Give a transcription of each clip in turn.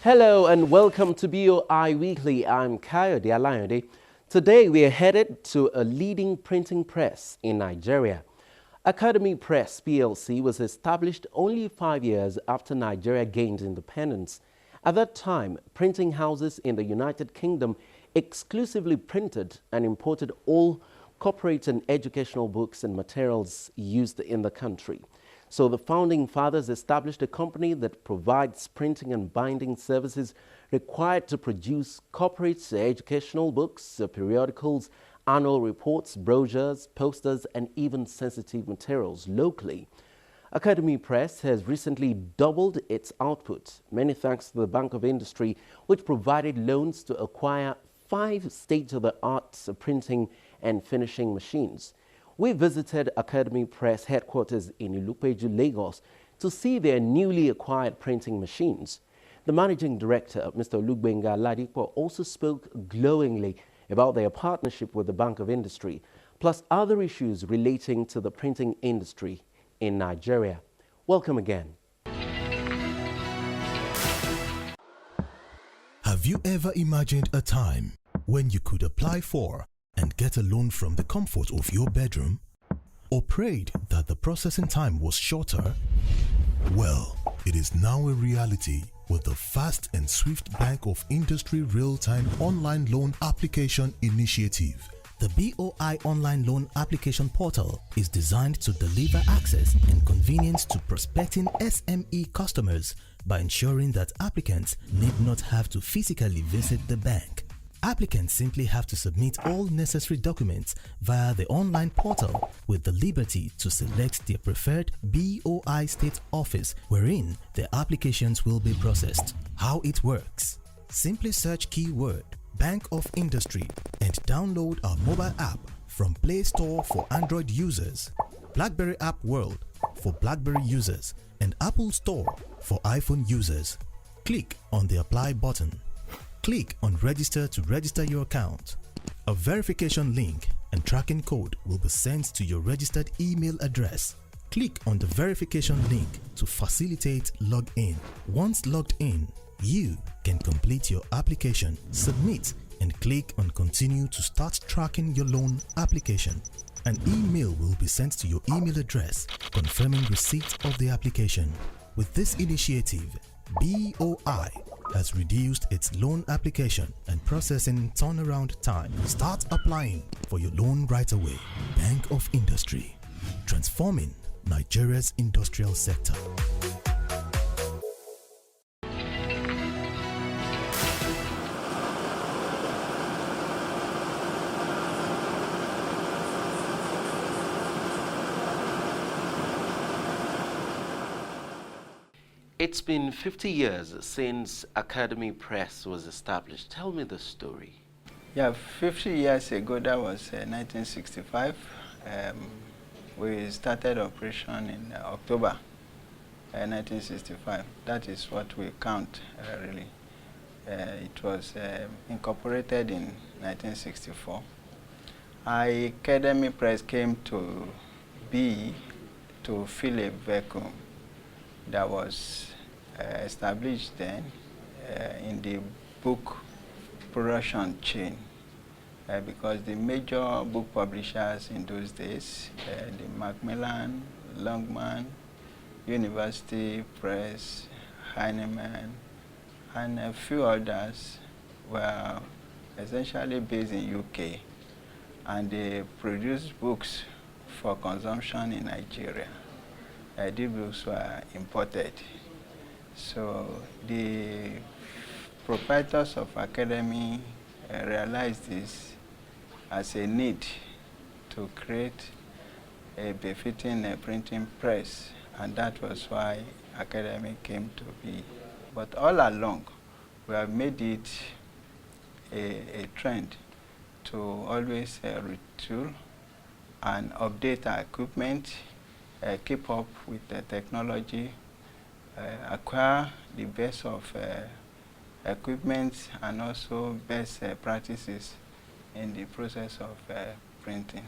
Hello and welcome to BOI Weekly. I'm Kayode Alayode. Today we are headed to a leading printing press in Nigeria. Academy Press PLC was established only 5 years after Nigeria gained independence. At that time, printing houses in the United Kingdom exclusively printed and imported all corporate and educational books and materials used in the country. So the founding fathers established a company that provides printing and binding services required to produce corporate educational books, periodicals, annual reports, brochures, posters, and even sensitive materials locally. Academy Press has recently doubled its output, many thanks to the Bank of Industry, which provided loans to acquire 5 state-of-the-art printing and finishing machines. We visited Academy Press headquarters in Ilupeju, Lagos, to see their newly acquired printing machines. The managing director, Mr. Olugbenga Ladipo, also spoke glowingly about their partnership with the Bank of Industry, plus other issues relating to the printing industry in Nigeria. Welcome again. Have you ever imagined a time when you could apply for and get a loan from the comfort of your bedroom? Or prayed that the processing time was shorter? Well, it is now a reality with the fast and swift Bank of Industry real-time online loan application initiative. The BOI online loan application portal is designed to deliver access and convenience to prospecting SME customers by ensuring that applicants need not have to physically visit the bank. Applicants simply have to submit all necessary documents via the online portal with the liberty to select their preferred BOI state office wherein their applications will be processed. How it works? Simply search keyword Bank of Industry and download our mobile app from Play Store for Android users, BlackBerry App World for BlackBerry users, and Apple Store for iPhone users. Click on the Apply button. Click on Register to register your account. A verification link and tracking code will be sent to your registered email address. Click on the verification link to facilitate login. Once logged in, you can complete your application, submit, and click on Continue to start tracking your loan application. An email will be sent to your email address confirming receipt of the application. With this initiative, BOI has reduced its loan application and processing turnaround time. Start applying for your loan right away. Bank of Industry, transforming Nigeria's industrial sector. It's been 50 years since Academy Press was established. Tell me the story. Yeah, 50 years ago, that was 1965. We started operation in October 1965. That is what we count, really. It was incorporated in 1964. Academy Press came to be to fill a vacuum that was established then in the book production chain, because the major book publishers in those days, the Macmillan, Longman, University Press, Heinemann, and a few others were essentially based in UK, and they produced books for consumption in Nigeria. These books were imported. So the proprietors of Academy realized this as a need to create a befitting printing press, and that was why Academy came to be. But all along, we have made it a trend to always retool and update our equipment, keep up with the technology, acquire the best of equipment, and also best practices in the process of printing.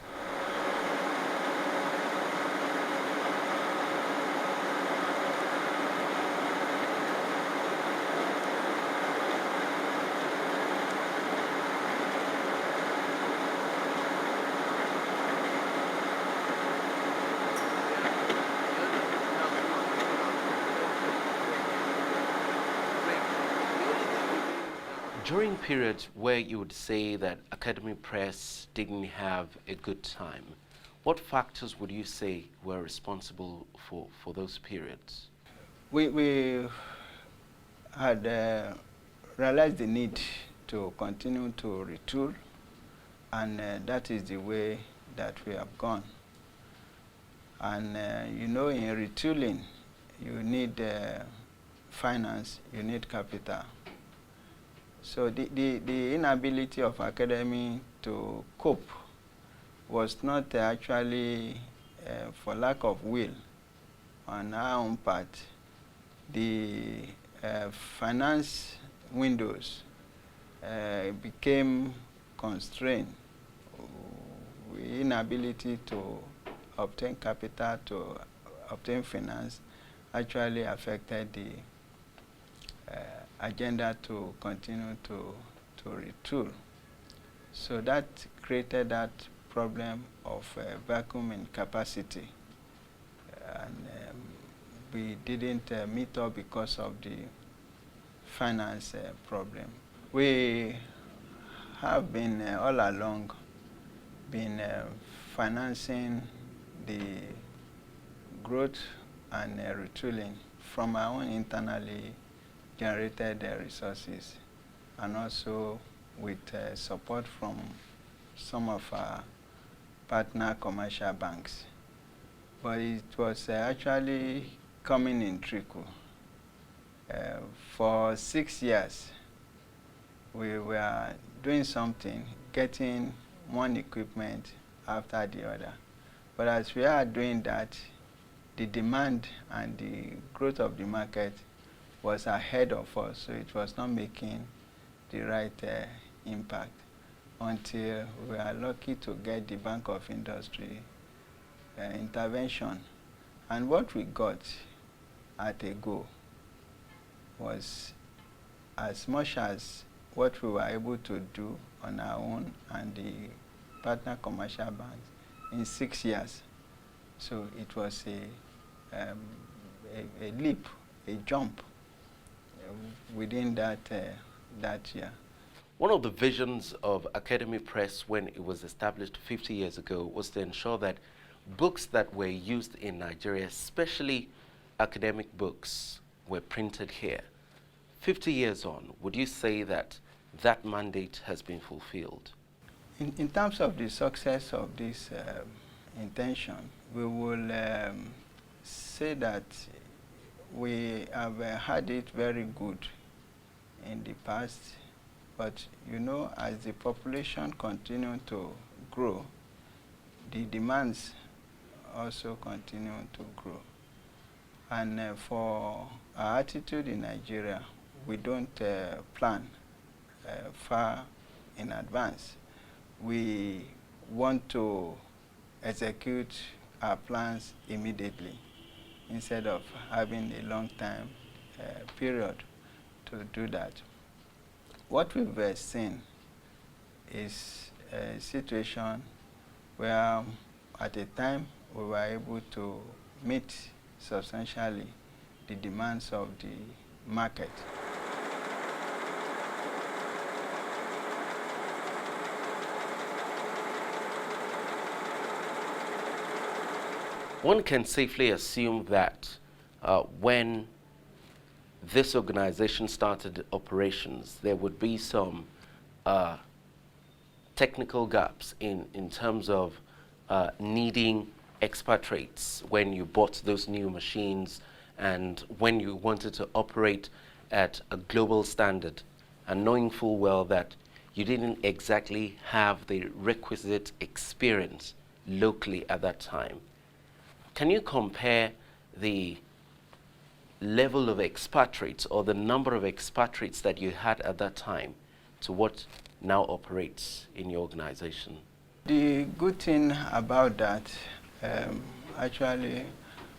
During periods where you would say that Academy Press didn't have a good time, what factors would you say were responsible for those periods? We had realized the need to continue to retool, and that is the way that we have gone. And you know, in retooling, you need finance, you need capital. So the inability of academy to cope was not actually for lack of will on our own part. The finance windows became constrained. Inability to obtain capital, to obtain finance, actually affected the agenda to continue to retool. So that created that problem of vacuum in capacity, and we didn't meet up because of the finance problem. We have been all along been financing the growth and retooling from our own internally generated resources, and also with support from some of our partner commercial banks. But it was actually coming in trickle. For 6 years, we were doing something, getting one equipment after the other. But as we are doing that, the demand and the growth of the market was ahead of us, so it was not making the right impact until we are lucky to get the Bank of Industry intervention. And what we got at a go was as much as what we were able to do on our own and the partner commercial banks in 6 years. So it was a leap, a jump within that year. One of the visions of Academy Press when it was established 50 years ago was to ensure that books that were used in Nigeria, especially academic books, were printed here. 50 years on, would you say that that mandate has been fulfilled? In terms of the success of this intention, we will say that we have had it very good in the past, but you know, as the population continues to grow, the demands also continue to grow. And for our attitude in Nigeria, we don't plan far in advance. We want to execute our plans immediately instead of having a long time period to do that. What we've seen is a situation where at a time we were able to meet substantially the demands of the market. One can safely assume that when this organization started operations, there would be some technical gaps in terms of needing expatriates when you bought those new machines and when you wanted to operate at a global standard, and knowing full well that you didn't exactly have the requisite experience locally at that time. Can you compare the level of expatriates or the number of expatriates that you had at that time to what now operates in your organization? The good thing about that actually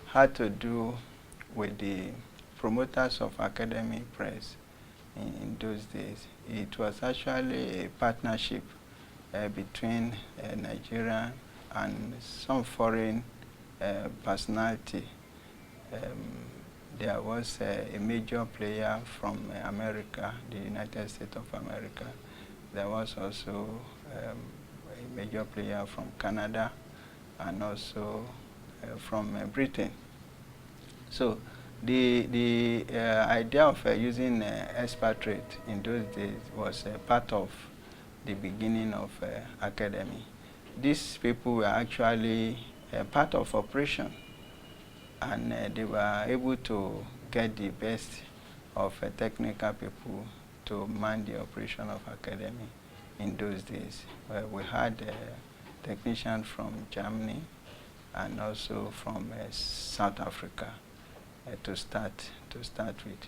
had to do with the promoters of Academy Press in those days. It was actually a partnership between Nigeria and some foreign personality there was a major player from America, the United States of America. There was also a major player from Canada and also from Britain. So the idea of using expatriate in those days was part of the beginning of academy. These people were actually part of operation, and they were able to get the best of technical people to man the operation of academy in those days. We had technicians from Germany and also from South Africa to start with.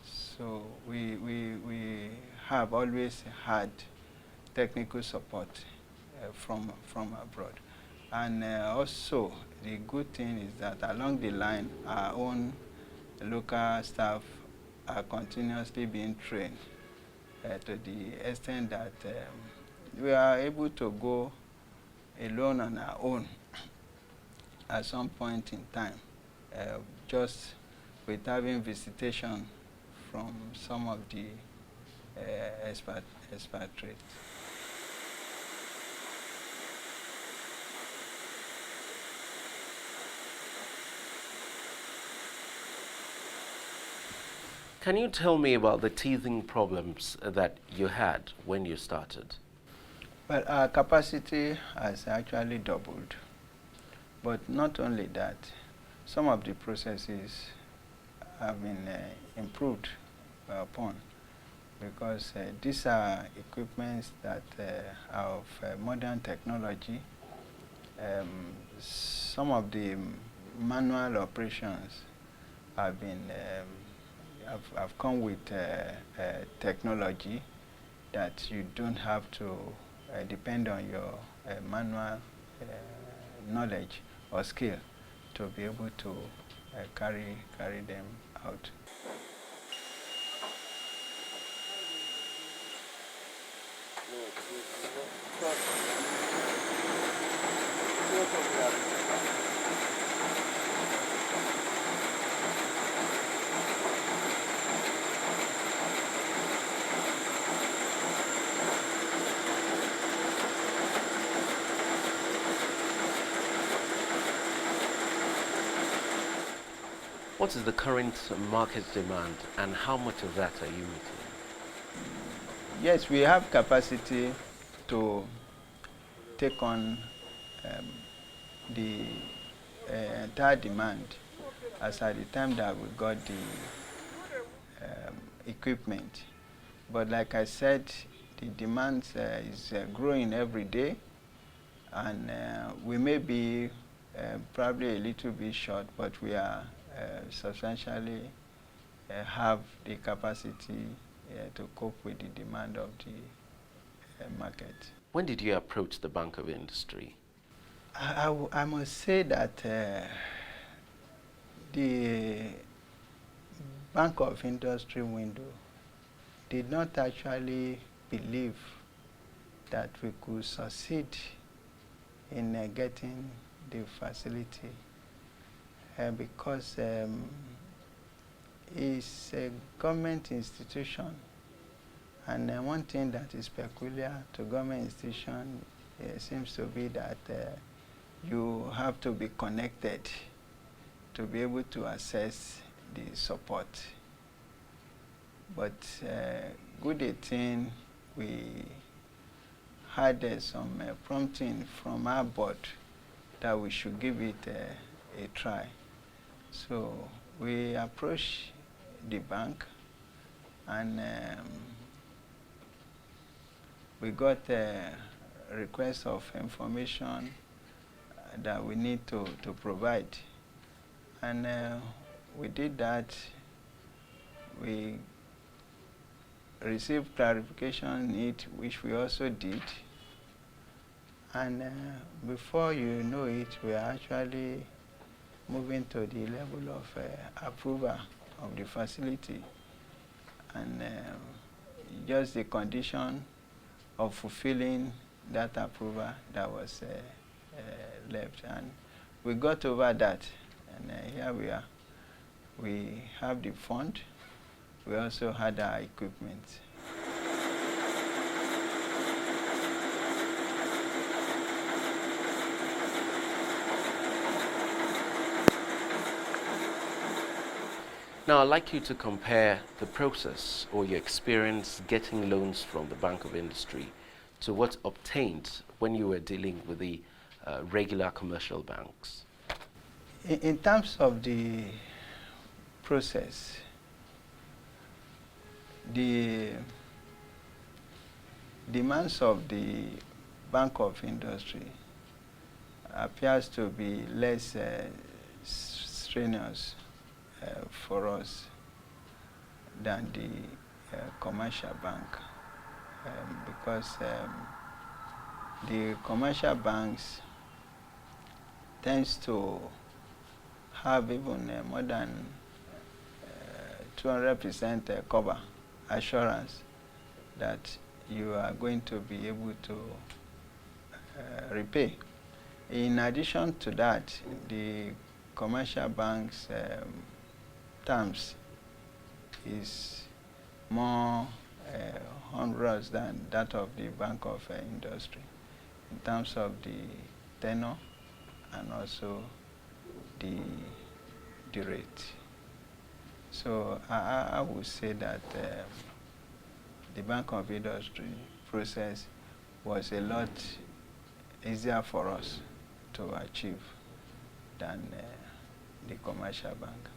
So we have always had technical support from abroad. And also, the good thing is that along the line, our own local staff are continuously being trained to the extent that we are able to go alone on our own at some point in time, just with having visitation from some of the expatriates. Can you tell me about the teething problems that you had when you started? Well, our capacity has actually doubled. But not only that, some of the processes have been improved upon, because these are equipments that are of modern technology. Some of the manual operations have been have come with technology that you don't have to depend on your manual knowledge or skill to be able to carry them out. What is the current market demand and how much of that are you meeting? Yes, we have capacity to take on the entire demand as at the time that we got the equipment. But like I said, the demand is growing every day, and we may be probably a little bit short, but we are substantially have the capacity to cope with the demand of the market. When did you approach the Bank of Industry? I must say that the Bank of Industry window did not actually believe that we could succeed in getting the facility because it's a government institution, and one thing that is peculiar to government institution seems to be that you have to be connected to be able to access the support. But good a thing, we had some prompting from our board that we should give it a try. So we approached the bank, and we got a request of information that we need to provide. And we did that. We received clarification need, which we also did. And before you know it, we are actually moving to the level of approval of the facility. And just the condition of fulfilling that approval that was left. And we got over that. And here we are. we have the fund. We also had our equipment. Now, I'd like you to compare the process or your experience getting loans from the Bank of Industry to what obtained when you were dealing with the regular commercial banks. In terms of the process, the demands of the Bank of Industry appears to be less strenuous for us than the commercial bank, because the commercial banks tends to have even more than 200% cover assurance that you are going to be able to repay. In addition to that, the commercial banks terms is more onerous than that of the Bank of Industry in terms of the tenor and also the rate. So I would say that the Bank of Industry process was a lot easier for us to achieve than the commercial bank.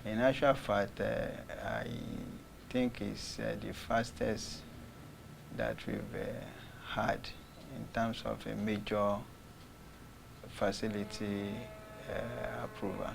In actual fact, I think it's the fastest that we've had in terms of a major facility approval.